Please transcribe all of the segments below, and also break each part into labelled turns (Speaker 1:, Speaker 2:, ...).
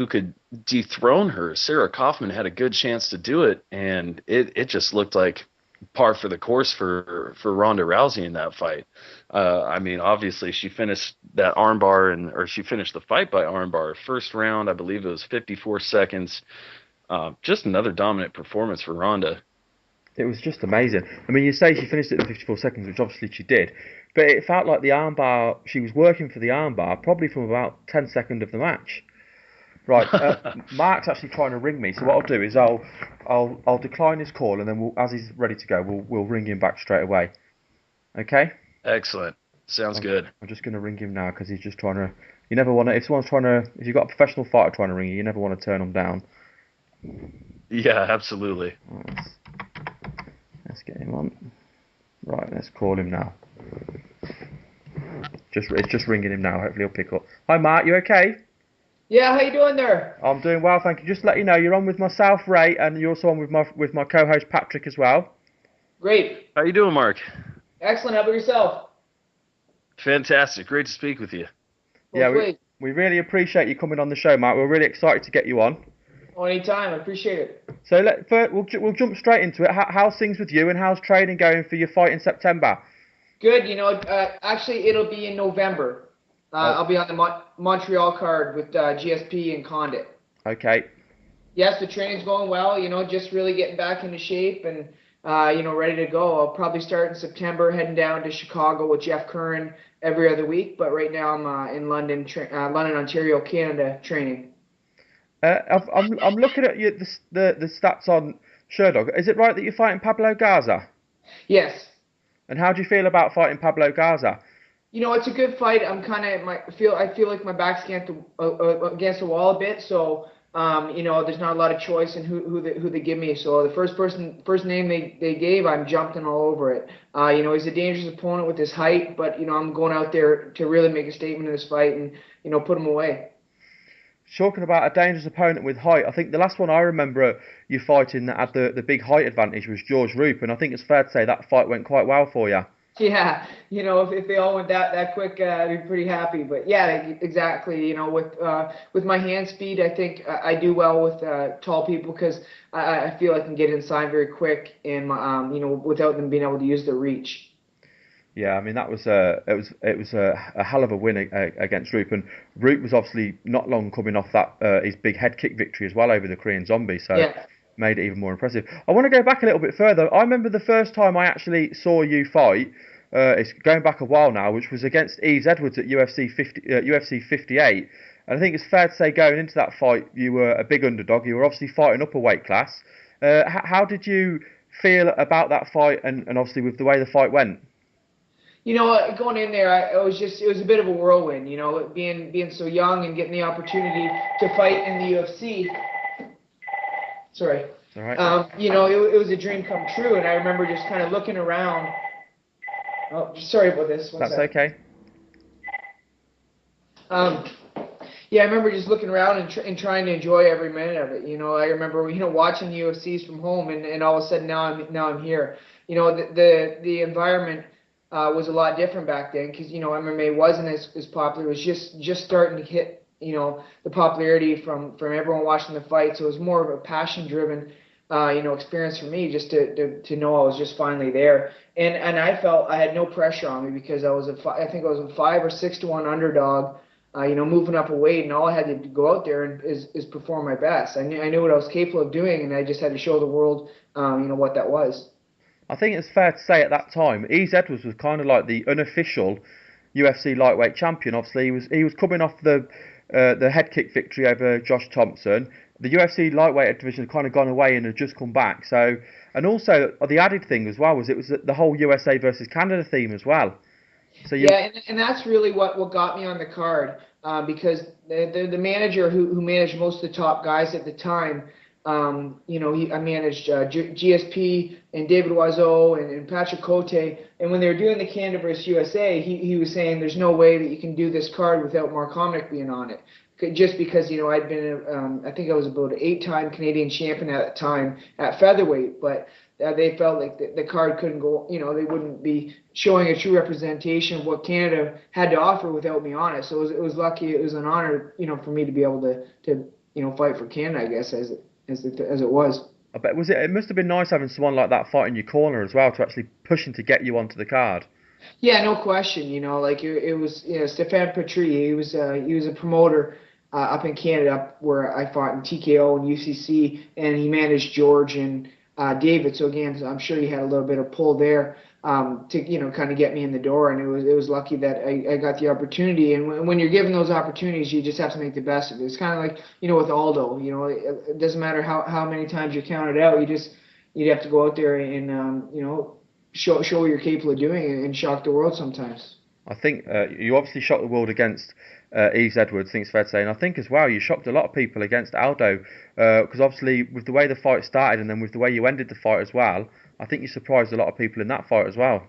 Speaker 1: who could dethrone her. Sarah Kaufman had a good chance to do it, and it just looked like par for the course for Ronda Rousey in that fight. I mean, obviously she finished that armbar or she finished the fight by armbar. First round, I believe it was 54 seconds. Just another dominant performance for Ronda.
Speaker 2: It was just amazing. I mean, you say she finished it in 54 seconds, which obviously she did, but it felt like the armbar, she was working for the armbar probably from about 10 seconds of the match. Right, Mark's actually trying to ring me, so what I'll do is I'll decline his call, and then as he's ready to go, we'll ring him back straight away. Okay?
Speaker 1: Excellent. Sounds good.
Speaker 2: I'm just going to ring him now because he's just trying to. You never want to. If you've got a professional fighter trying to ring you, you never want to turn them down.
Speaker 1: Yeah, absolutely.
Speaker 2: Let's get him on. Right, let's call him now. It's just ringing him now. Hopefully he'll pick up. Hi, Mark. You okay?
Speaker 3: Yeah, how you doing there?
Speaker 2: I'm doing well, thank you. Just to let you know, you're on with myself, Ray, and you're also on with my co-host Patrick as well.
Speaker 3: Great.
Speaker 1: How you doing, Mark?
Speaker 3: Excellent. How about yourself?
Speaker 1: Fantastic. Great to speak with you.
Speaker 2: Yeah,
Speaker 3: Both ways.
Speaker 2: we really appreciate you coming on the show, Mark. We're really excited to get you on.
Speaker 3: Oh, anytime. I appreciate it.
Speaker 2: So we'll jump straight into it. How's things with you, and how's training going for your fight in September?
Speaker 3: Good. Actually, it'll be in November.
Speaker 2: Oh,
Speaker 3: I'll be on the Montreal card with GSP and Condit.
Speaker 2: okay.
Speaker 3: Yes, the training's going well. Just really getting back into shape and ready to go. I'll probably start in September, heading down to Chicago with Jeff Curran every other week. But right now I'm in London, Ontario, Canada, training.
Speaker 2: I'm looking at the stats on Sherdog. Is it right that you're fighting Pablo Garza?
Speaker 3: Yes.
Speaker 2: And how do you feel about fighting Pablo Garza?
Speaker 3: It's a good fight. I feel like my back's against the wall a bit. So, there's not a lot of choice in who they give me. So the first name they gave, I'm jumping all over it. He's a dangerous opponent with his height, but I'm going out there to really make a statement in this fight and put him away.
Speaker 2: Talking about a dangerous opponent with height, I think the last one I remember you fighting that had the big height advantage was George Roop, and I think it's fair to say that fight went quite well for you.
Speaker 3: Yeah, if they all went that quick, I'd be pretty happy. But yeah, exactly. With my hand speed, I think I do well with tall people because I feel I can get inside very quick and without them being able to use their reach.
Speaker 2: Yeah, I mean that was it was a hell of a win against Roop, and Roop was obviously not long coming off that his big head kick victory as well over the Korean Zombie, so
Speaker 3: Yeah.
Speaker 2: made it even more impressive. I want to go back a little bit further. I remember the first time I actually saw you fight. It's going back a while now, which was against Eves Edwards at UFC 58. And I think it's fair to say going into that fight, you were a big underdog. You were obviously fighting up a weight class. How did you feel about that fight, and obviously with the way the fight went?
Speaker 3: Going in there, it was a bit of a whirlwind. Being so young and getting the opportunity to fight in the UFC. Sorry.
Speaker 2: All right.
Speaker 3: It was a dream come true, and I remember just kind of looking around. Oh, sorry about this. One
Speaker 2: That's
Speaker 3: sec.
Speaker 2: okay.
Speaker 3: Um, yeah, I remember just looking around and trying to enjoy every minute of it. I remember watching the UFCs from home, and all of a sudden now I'm here. The environment was a lot different back then because MMA wasn't as popular. It was just starting to hit the popularity from everyone watching the fight. So it was more of a passion driven experience for me just to know I was just finally there. And I felt I had no pressure on me because I think I was a 5 or 6 to 1 underdog, moving up a weight, and all I had to go out there is perform my best. I knew what I was capable of doing, and I just had to show the world, what that was.
Speaker 2: I think it's fair to say at that time, Eves Edwards was kind of like the unofficial UFC lightweight champion. Obviously, he was coming off the head kick victory over Josh Thompson. The UFC lightweight division had kind of gone away and had just come back. So, and also the added thing as well was it was the whole USA versus Canada theme as well. So you,
Speaker 3: Yeah, and that's really what got me on the card because the manager who managed most of the top guys at the time, I managed GSP and David Oiseau and Patrick Cote, and when they were doing the Canada versus USA, he was saying there's no way that you can do this card without Mark Hominick being on it. Just because I'd been I think I was about an 8-time Canadian champion at the time at featherweight, but they felt like the card couldn't go, they wouldn't be showing a true representation of what Canada had to offer without me on it. So it was lucky, it was an honor, for me to be able to fight for Canada, I guess, as it was.
Speaker 2: I bet it must have been nice having someone like that fight in your corner as well to actually pushing to get you onto the card.
Speaker 3: Yeah, no question. Like it was, Stefan Patry. He was a promoter up in Canada, up where I fought in TKO and UCC, and he managed George and David. So again, I'm sure he had a little bit of pull there to kind of get me in the door, and it was lucky that I got the opportunity. And when you're given those opportunities, you just have to make the best of it. It's kind of like with Aldo. It doesn't matter how many times you're counted out. You'd have to go out there and show what you're capable of doing and shock the world sometimes.
Speaker 2: I think you obviously shocked the world against Yves Edwards, I think it's fair to say, and I think as well you shocked a lot of people against Aldo because obviously with the way the fight started and then with the way you ended the fight as well, I think you surprised a lot of people in that fight as well.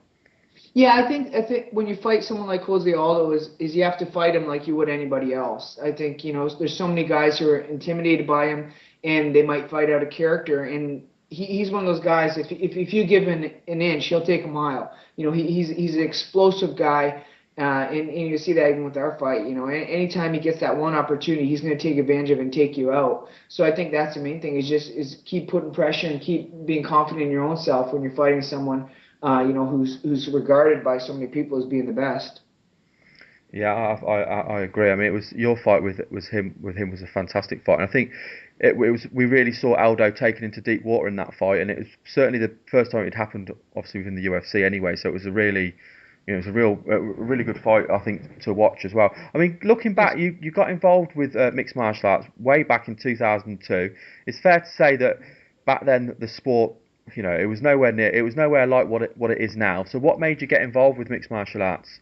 Speaker 3: Yeah, I think when you fight someone like Jose Aldo is you have to fight him like you would anybody else. I think there's so many guys who are intimidated by him and they might fight out of character, and he's one of those guys. If you give him an inch, he'll take a mile. He's an explosive guy, and you see that even with our fight. Anytime he gets that one opportunity, he's going to take advantage of it and take you out. So I think that's the main thing is keep putting pressure and keep being confident in your own self when you're fighting someone who's regarded by so many people as being the best.
Speaker 2: Yeah, I agree. I mean, it was your fight with him was a fantastic fight, and I think it was we really saw Aldo taken into deep water in that fight, and it was certainly the first time it happened, obviously within the UFC anyway. So it was a really, it was a really good fight I think to watch as well. I mean, looking back, you got involved with mixed martial arts way back in 2002. It's fair to say that back then the sport, it was nowhere like what it is now. So what made you get involved with mixed martial arts?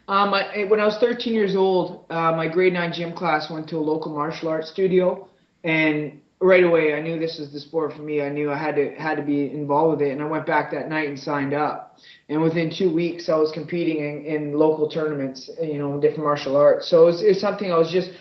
Speaker 3: When I was 13 years old, my grade 9 gym class went to a local martial arts studio, and right away I knew this was the sport for me. I knew I had to be involved with it, and I went back that night and signed up. And within 2 weeks, I was competing in local tournaments, in different martial arts. So it was something I was just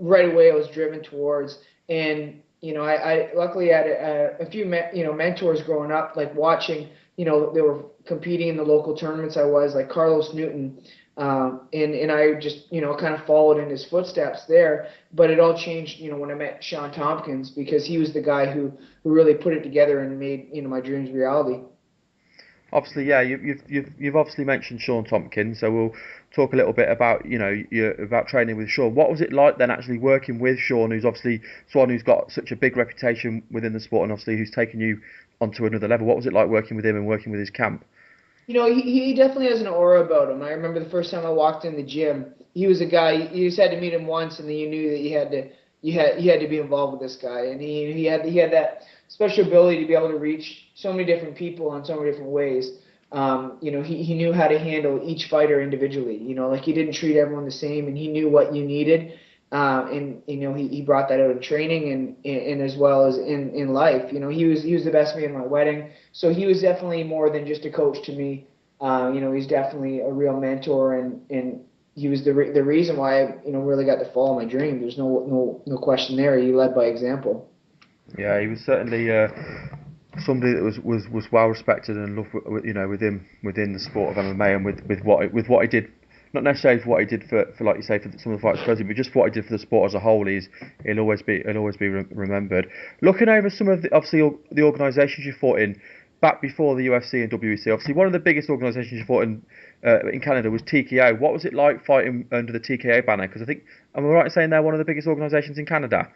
Speaker 3: right away I was driven towards. And I luckily had a few mentors growing up, like watching. They were competing in the local tournaments. I was like Carlos Newton. And I just, kind of followed in his footsteps there. But it all changed, when I met Shawn Tompkins, because he was the guy who really put it together and made, my dreams reality.
Speaker 2: Obviously, yeah, you've obviously mentioned Shawn Tompkins, so we'll talk a little bit about about training with Shawn. What was it like then actually working with Shawn, who's obviously someone who's got such a big reputation within the sport, and obviously who's taken you onto another level? What was it like working with him and working with his camp?
Speaker 3: He definitely has an aura about him. I remember the first time I walked in the gym, he was a guy. You just had to meet him once, and then you knew that you had to be involved with this guy. And he had that special ability to be able to reach so many different people in so many different ways. He knew how to handle each fighter individually. Like he didn't treat everyone the same, and he knew what you needed. And he brought that out in training and as well as in life. He was the best man at my wedding, so he was definitely more than just a coach to me. He's definitely a real mentor, and he was the reason why I really got to follow my dream. There's no question there. He led by example.
Speaker 2: Yeah, he was certainly somebody that was well respected and loved, within the sport of MMA and with what he did. Not necessarily for what he did for like you say, for some of the fighters present, but just for what he did for the sport as a whole. He'll always be remembered. Looking over some of obviously the organisations you fought in back before the UFC and WEC. Obviously, one of the biggest organisations you fought in Canada was TKO. What was it like fighting under the TKO banner? Because I think, am I right in saying they're one of the biggest organisations in Canada?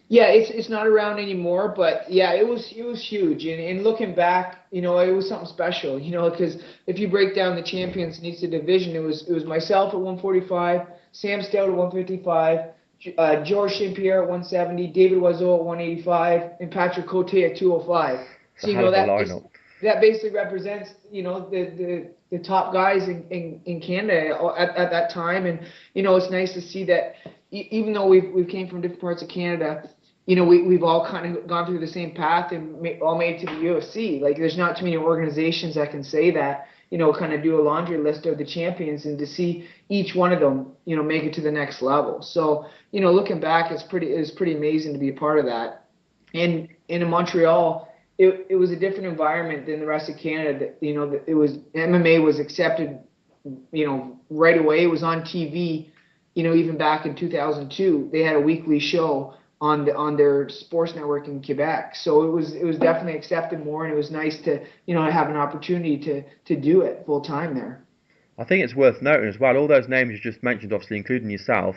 Speaker 3: Yeah, it's not around anymore, but yeah, it was huge. And looking back, it was something special. Because if you break down the champions in each division, it was myself at 145, Sam Stout at 155, George St. Pierre at 170, David Oiseau at 185, and Patrick Cote at 205.
Speaker 2: It's a
Speaker 3: So
Speaker 2: hell of a lineup.
Speaker 3: that basically represents the top guys in Canada at that time. And it's nice to see that even though we've came from different parts of Canada, we've all kind of gone through the same path and all made it to the UFC. Like there's not too many organizations that can say that, kind of do a laundry list of the champions, and to see each one of them, make it to the next level. So, looking back, it's pretty amazing to be a part of that. And in Montreal, it was a different environment than the rest of Canada. It was MMA was accepted, right away. It was on TV, even back in 2002. They had a weekly show on their sports network in Quebec. So it was definitely accepted more, and it was nice to have an opportunity to do it full time there.
Speaker 2: I think it's worth noting as well, all those names you just mentioned, obviously including yourself,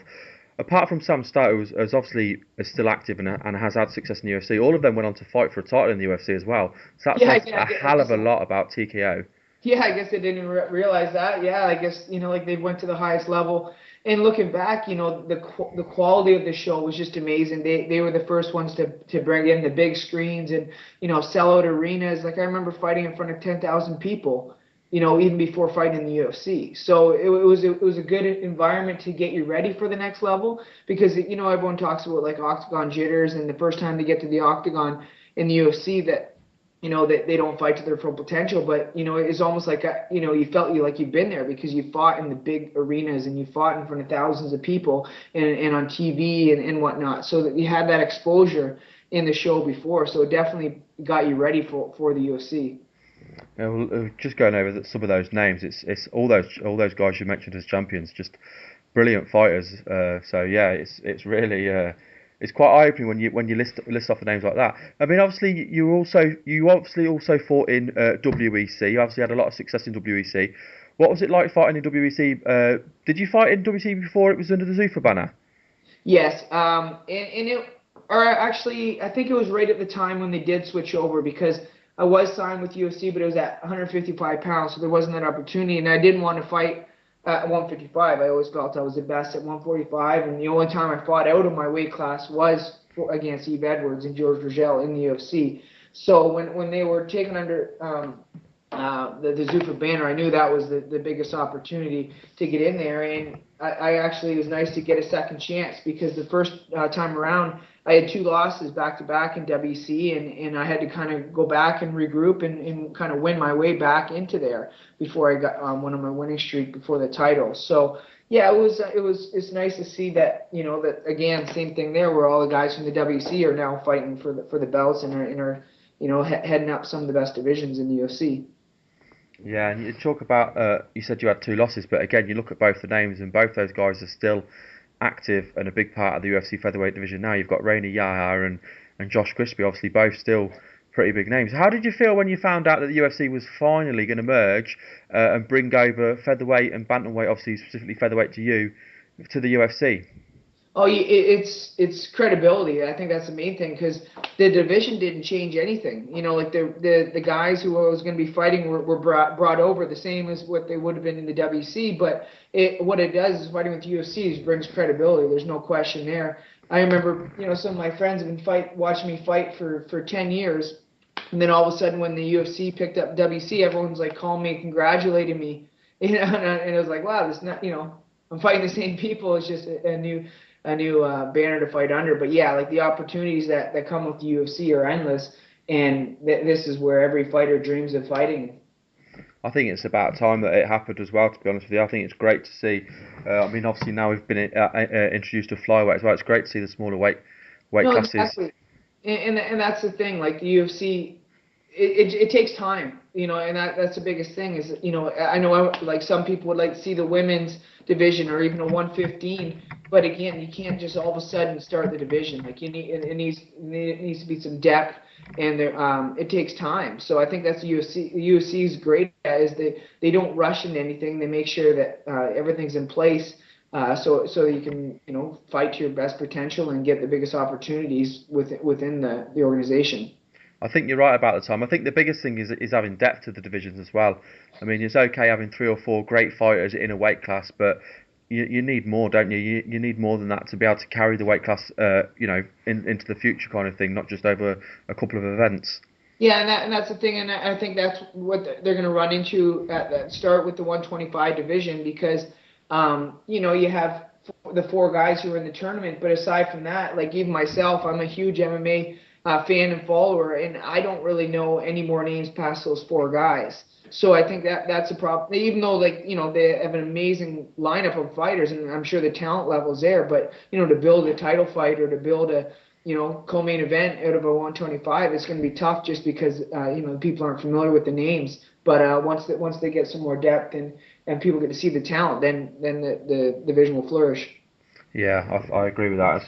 Speaker 2: apart from Sam Stowe, who's obviously is still active and has had success in the UFC, all of them went on to fight for a title in the UFC as well. So that
Speaker 3: Yeah,
Speaker 2: says a
Speaker 3: I
Speaker 2: hell of
Speaker 3: guess
Speaker 2: a lot about TKO.
Speaker 3: Yeah, I guess I didn't realize that. Yeah, I guess like they went to the highest level. And looking back, the quality of the show was just amazing. They were the first ones to bring in the big screens and sell out arenas. Like I remember fighting in front of 10,000 people, even before fighting in the UFC. So it was a good environment to get you ready for the next level because everyone talks about like octagon jitters and the first time they get to the octagon in the UFC that that they don't fight to their full potential, but it's almost like you felt like you've been there because you fought in the big arenas and you fought in front of thousands of people and on TV and whatnot, so that you had that exposure in the show before, so it definitely got you ready for the UFC.
Speaker 2: Just going over some of those names, it's all those guys you mentioned as champions, just brilliant fighters. So yeah, it's really it's quite eye opening when you list off the names like that. I mean, obviously you obviously also fought in WEC. You obviously had a lot of success in WEC. What was it like fighting in WEC? Did you fight in WEC before it was under the Zuffa banner?
Speaker 3: Yes, and it, or actually, I think it was right at the time when they did switch over because I was signed with UFC, but it was at 155 pounds, so there wasn't that opportunity, and I didn't want to fight at 155. I always felt I was the best at 145, and the only time I fought out of my weight class was against Eve Edwards and George Rogel in the UFC. So when they were taken under the Zuffa banner, I knew that was the biggest opportunity to get in there. And I actually, it was nice to get a second chance because the first time around, I had two losses back to back in WC, and I had to kind of go back and regroup and kind of win my way back into there before I got one of my winning streak before the title. So yeah, it's nice to see that that again, same thing there, where all the guys from the WC are now fighting for the belts and are heading up some of the best divisions in the UFC.
Speaker 2: Yeah, and you talk about you said you had two losses, but again, you look at both the names, and both those guys are still active and a big part of the UFC featherweight division now. You've got Rainy Yahya and Josh Crispy, obviously both still pretty big names. How did you feel when you found out that the UFC was finally going to merge and bring over featherweight and bantamweight, obviously specifically featherweight to you, to the UFC?
Speaker 3: Oh, it's credibility. I think that's the main thing because the division didn't change anything. Like the guys who I was going to be fighting were brought over the same as what they would have been in the WC. But what it does is fighting with UFC brings credibility. There's no question there. I remember some of my friends have been watching me fight for 10 years, and then all of a sudden when the UFC picked up WC, everyone's like calling me, congratulating me, and it was like, wow, this not I'm fighting the same people. It's just a new banner to fight under. But yeah, like the opportunities that come with the UFC are endless, and this is where every fighter dreams of fighting.
Speaker 2: I think it's about time that it happened as well. To be honest with you, I think it's great to see. I mean, obviously now we've been introduced to flyweight as well. It's great to see the smaller weight
Speaker 3: No,
Speaker 2: classes.
Speaker 3: exactly. And that's the thing. Like the UFC, it takes time, and that's the biggest thing is, I know like some people would like to see the women's division or even a 115, but again, you can't just all of a sudden start the division. Like it needs to be some depth, and it takes time. So I think that's the UFC is great at is they don't rush into anything. They make sure that everything's in place. So you can fight to your best potential and get the biggest opportunities within the organization.
Speaker 2: I think you're right about the time. I think the biggest thing is having depth to the divisions as well. I mean, it's okay having three or four great fighters in a weight class, but you need more, don't you? You need more than that to be able to carry the weight class, into the future kind of thing, not just over a couple of events.
Speaker 3: Yeah, and that's the thing, and I think that's what they're going to run into at the start with the 125 division because, you have the four guys who are in the tournament, but aside from that, like even myself, I'm a huge MMA fan and follower, and I don't really know any more names past those four guys. So I think that's a problem. Even though they have an amazing lineup of fighters, and I'm sure the talent level's there, but to build a title fight or to build a co-main event out of a 125, it's going to be tough just because people aren't familiar with the names. But once they get some more depth and people get to see the talent, then the division will flourish.
Speaker 2: Yeah, I agree with that.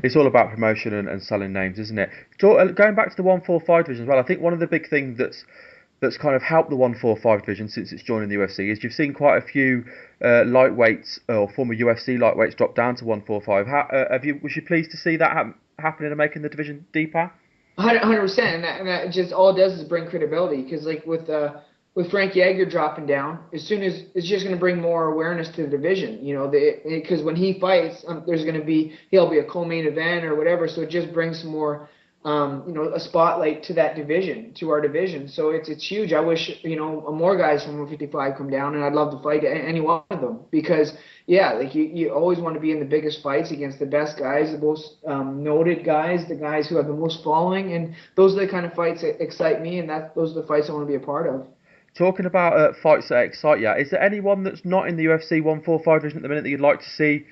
Speaker 2: It's all about promotion and selling names, isn't it? Going back to the 145 division as well, I think one of the big things that's kind of helped the 145 division since it's joining the UFC is you've seen quite a few lightweights or former UFC lightweights drop down to 145. Was you pleased to see that happening and making the division deeper?
Speaker 3: 100%, and that just all it does is bring credibility. Because like with Frank Yeager dropping down, as soon as it's just going to bring more awareness to the division. You know, because when he fights, he'll be a co-main event or whatever. So it just brings some more, a spotlight to that division, to our division. So it's huge. I wish more guys from 155 come down, and I'd love to fight any one of them because yeah, like you always want to be in the biggest fights against the best guys, the most noted guys, the guys who have the most following, and those are the kind of fights that excite me, and those are the fights I want to be a part of.
Speaker 2: Talking about fights that excite you, is there anyone that's not in the UFC 145 division at the minute that you'd like to see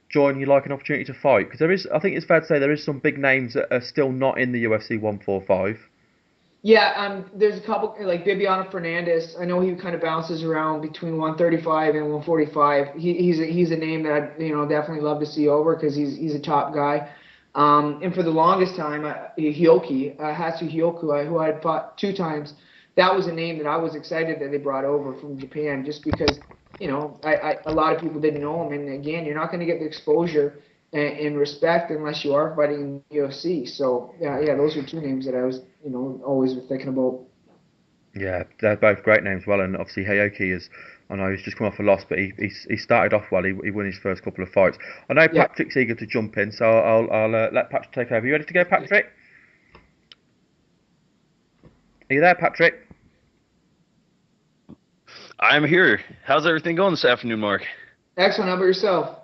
Speaker 2: join? You'd like an opportunity to fight? Because I think it's fair to say there is some big names that are still not in the UFC 145.
Speaker 3: Yeah, there's a couple like Bibiano Fernandez. I know he kind of bounces around between 135 and 145. He's a name that I'd definitely love to see over because he's a top guy. And for the longest time, Hatsu Hioku, who I had fought 2 times, that was a name that I was excited that they brought over from Japan just because a lot of people didn't know him, and again, you're not going to get the exposure and respect unless you are fighting in the UFC. So yeah, those are 2 names that I was always thinking about.
Speaker 2: Yeah, they're both great names. Well, and obviously Hayoki is. I know he's just come off a loss, but he started off well. He won his first couple of fights. I know
Speaker 3: Yeah.
Speaker 2: Patrick's eager to jump in, so I'll let Patrick take over. You ready to go, Patrick? Are you there, Patrick?
Speaker 1: I'm here. How's everything going this afternoon, Mark?
Speaker 3: Excellent. How about yourself?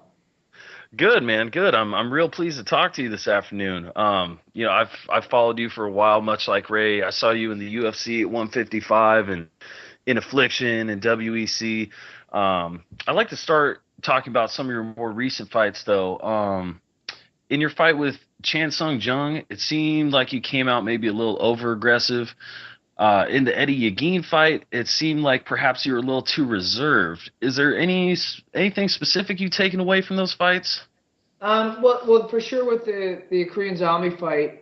Speaker 1: Good, man. Good. I'm real pleased to talk to you this afternoon. I've followed you for a while, much like Ray. I saw you in the UFC at 155 and in Affliction and WEC. I'd like to start talking about some of your more recent fights, though. In your fight with Chan Sung Jung, it seemed like you came out maybe a little over aggressive. In the Eddie Yagin fight, it seemed like perhaps you were a little too reserved. Is there anything specific you've taken away from those fights?
Speaker 3: Well, for sure with the Korean Zombie fight,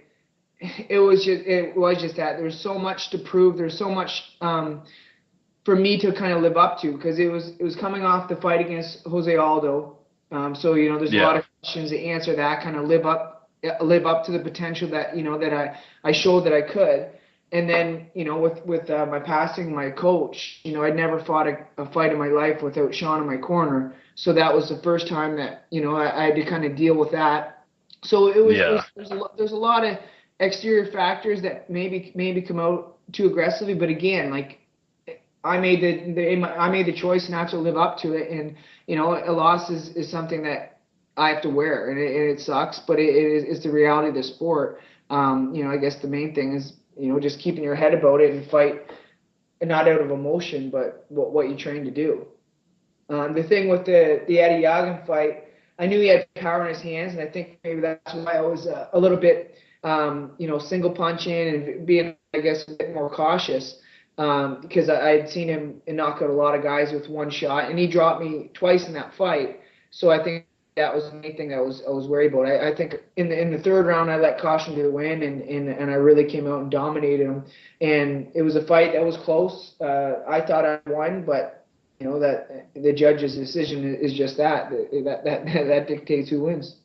Speaker 3: it was just that there's so much to prove. There's so much for me to kind of live up to because it was coming off the fight against Jose Aldo. So there's a lot
Speaker 1: Yeah.
Speaker 3: of questions to answer that kind of live up to the potential that I showed that I could. And then with my passing my coach, I'd never fought a fight in my life without Shawn in my corner. So that was the first time that I had to kind of deal with that. So
Speaker 1: Yeah.
Speaker 3: there's a lot of exterior factors that maybe come out too aggressively, but again, like I made the choice and I have to live up to it. And a loss is something that I have to wear, and it sucks, but it's the reality of the sport. I guess the main thing is just keeping your head about it and fight, and not out of emotion, but what you train to do. The thing with the Eddie Yagan fight, I knew he had power in his hands, and I think maybe that's why I was a little bit, single punching and being, I guess, a bit more cautious, because I had seen him knock out a lot of guys with one shot, and he dropped me twice in that fight. So I think that was the main thing I was worried about. I think in the third round I let caution to the wind, and I really came out and dominated him. And it was a fight that was close. I thought I won, but that the judge's decision is just that dictates who wins.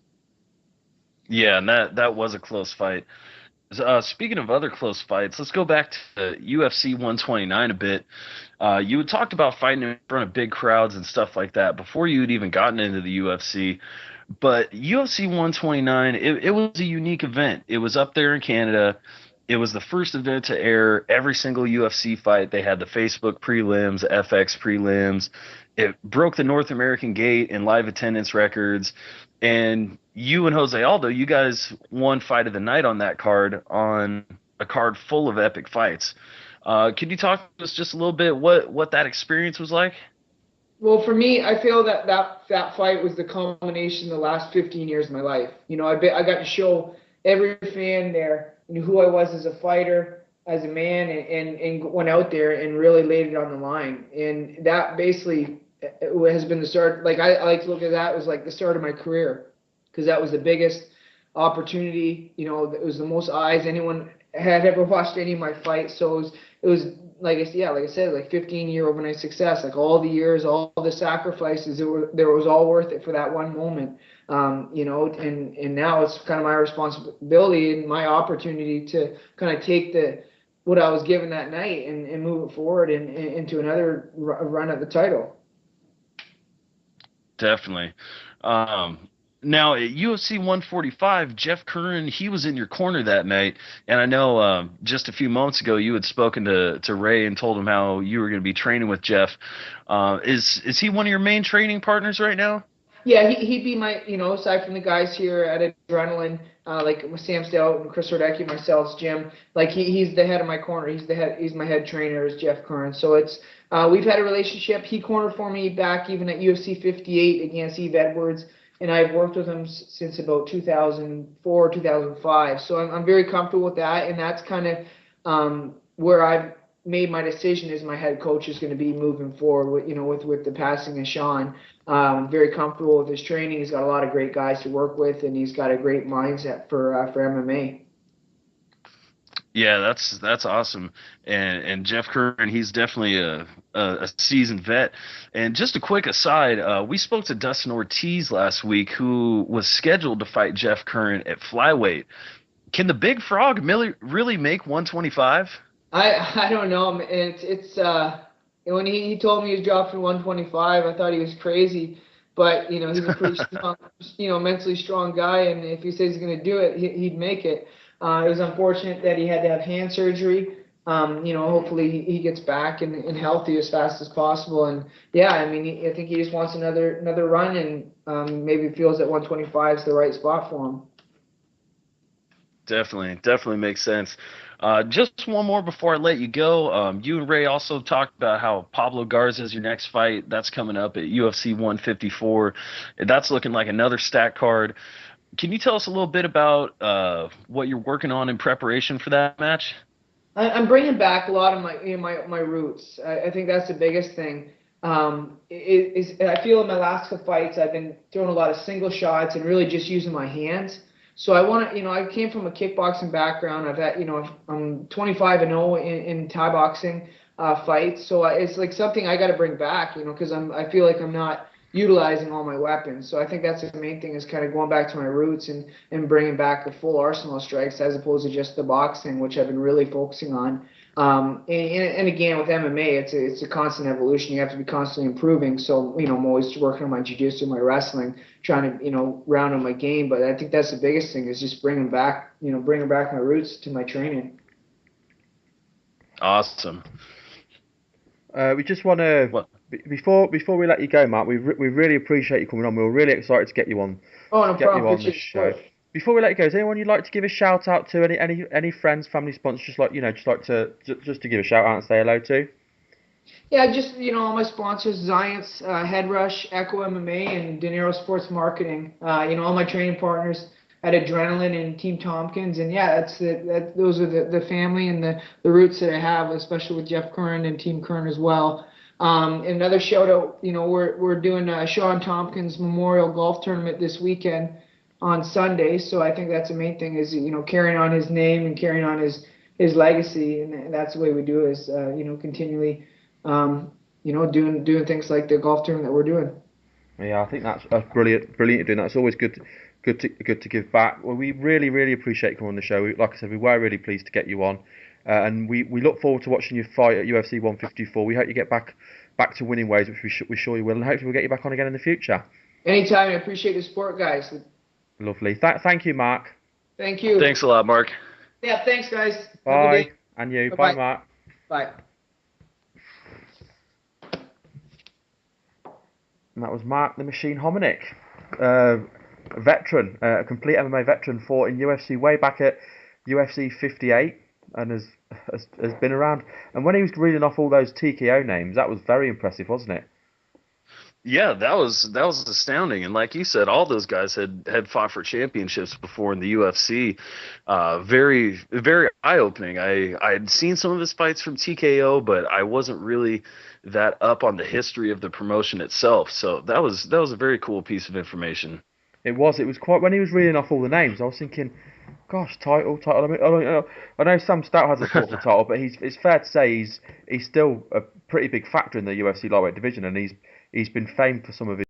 Speaker 1: Yeah, and that was a close fight. Speaking of other close fights, let's go back to UFC 129 a bit. You had talked about fighting in front of big crowds and stuff like that before you had even gotten into the UFC. But UFC 129, it was a unique event. It was up there in Canada. It was the first event to air every single UFC fight. They had the Facebook prelims, FX prelims. It broke the North American gate in live attendance records. And you and Jose Aldo, you guys won fight of the night on that card, on a card full of epic fights. Could you talk to us just a little bit what that experience was like?
Speaker 3: Well, for me, I feel that fight was the culmination of the last 15 years of my life. I got to show every fan there who I was as a fighter, as a man, and went out there and really laid it on the line. And that basically it has been the start. Like I like to look at that as like the start of my career, because that was the biggest opportunity. You know, it was the most eyes anyone had ever watched any of my fights. So it was like like I said, like 15-year overnight success. Like all the years, all the sacrifices, there was all worth it for that one moment. You know, and now it's kind of my responsibility and my opportunity to kind of take the what I was given that night and move it forward into another run at the title.
Speaker 1: Definitely. Now at UFC 145, Jeff Curran, he was in your corner that night, and I know just a few moments ago you had spoken to Ray and told him how you were going to be training with Jeff. Is he one of your main training partners right now?
Speaker 3: Yeah, he'd be my, aside from the guys here at Adrenaline, like Sam Stout and Chris Rodecki, myself, Jim, like he's the head of my corner. He's my head trainer is Jeff Curran. So we've had a relationship. He cornered for me back even at UFC 58 against Eve Edwards, and I've worked with him since about 2004, 2005. So I'm very comfortable with that, and that's kind of where I've made my decision as my head coach is going to be moving forward with the passing of Shawn. Very comfortable with his training. He's got a lot of great guys to work with, and he's got a great mindset for MMA.
Speaker 1: Yeah, that's awesome. And Jeff Curran, he's definitely a seasoned vet. And just a quick aside, we spoke to Dustin Ortiz last week, who was scheduled to fight Jeff Curran at flyweight. Can the Big Frog really make 125?
Speaker 3: I don't know. It's when he told me he was dropping 125, I thought he was crazy. But he's a pretty strong, mentally strong guy, and if he says he's going to do it, he'd make it. It was unfortunate that he had to have hand surgery. Hopefully he gets back and healthy as fast as possible. And yeah, I mean, I think he just wants another run, and maybe feels that 125 is the right spot for him.
Speaker 1: Definitely makes sense. Just one more before I let you go. You and Ray also talked about how Pablo Garza is your next fight. That's coming up at UFC 154. That's looking like another stack card. Can you tell us a little bit about what you're working on in preparation for that match?
Speaker 3: I'm bringing back a lot of my roots. I think that's the biggest thing. I feel in my last couple fights I've been throwing a lot of single shots and really just using my hands. So I want to, I came from a kickboxing background. I've had, I'm 25-0 in Thai boxing fights. So it's like something I got to bring back, because I feel like I'm not utilizing all my weapons. So I think that's the main thing is kind of going back to my roots and bringing back a full arsenal of strikes as opposed to just the boxing, which I've been really focusing on. And again, with MMA, it's a constant evolution. You have to be constantly improving. So, I'm always working on my jiu-jitsu, my wrestling, trying to, round on my game. But I think that's the biggest thing is just bringing back my roots to my training.
Speaker 1: Awesome.
Speaker 2: We just want to
Speaker 1: Well,
Speaker 2: before we let you go, Mark. We really appreciate you coming on. We were really excited to get you on.
Speaker 3: Oh, no
Speaker 2: Get
Speaker 3: problem.
Speaker 2: you on this show. Before we let you go, is anyone you'd like to give a shout out to? Any friends, family, sponsors? Just to give a shout out and say hello to.
Speaker 3: Yeah, just all my sponsors: Zions, Head Rush, Echo MMA, and Dinero Sports Marketing. All my training partners at Adrenaline and Team Tompkins, and yeah, those are the family and the roots that I have, especially with Jeff Curran and Team Curran as well. Another shout out, we're doing a Shawn Tompkins Memorial Golf Tournament this weekend on Sunday, so I think that's the main thing is carrying on his name and carrying on his legacy, and that's the way we do it is continually doing things like the golf tournament that we're doing.
Speaker 2: Yeah, I think that's brilliant you're doing that. It's always good to give back. Well, we really appreciate you coming on the show. Like I said, we were really pleased to get you on, and we look forward to watching you fight at UFC 154. We hope you get back to winning ways, which we're sure you will, and hopefully we'll get you back on again in the future.
Speaker 3: Anytime. I appreciate the support, guys.
Speaker 2: Lovely. Thank you, Mark.
Speaker 3: Thank you.
Speaker 1: thanks a lot, Mark.
Speaker 3: Yeah, thanks, guys.
Speaker 2: Bye. And you.
Speaker 3: Bye-bye.
Speaker 2: Bye, Mark.
Speaker 3: Bye.
Speaker 2: And that was Mark the Machine Hominick, a veteran, a complete MMA veteran, fought in UFC way back at UFC 58 and has been around. And when he was reading off all those TKO names, that was very impressive, wasn't it?
Speaker 1: Yeah, that was astounding, and like you said, all those guys had fought for championships before in the UFC. Very very eye opening. I had seen some of his fights from TKO, but I wasn't really that up on the history of the promotion itself. So that was a very cool piece of information.
Speaker 2: It was quite when he was reading off all the names. I was thinking, gosh, title. I mean, I know Sam Stout hasn't fought for the title, but it's fair to say he's still a pretty big factor in the UFC lightweight division, and he's been famed for some of his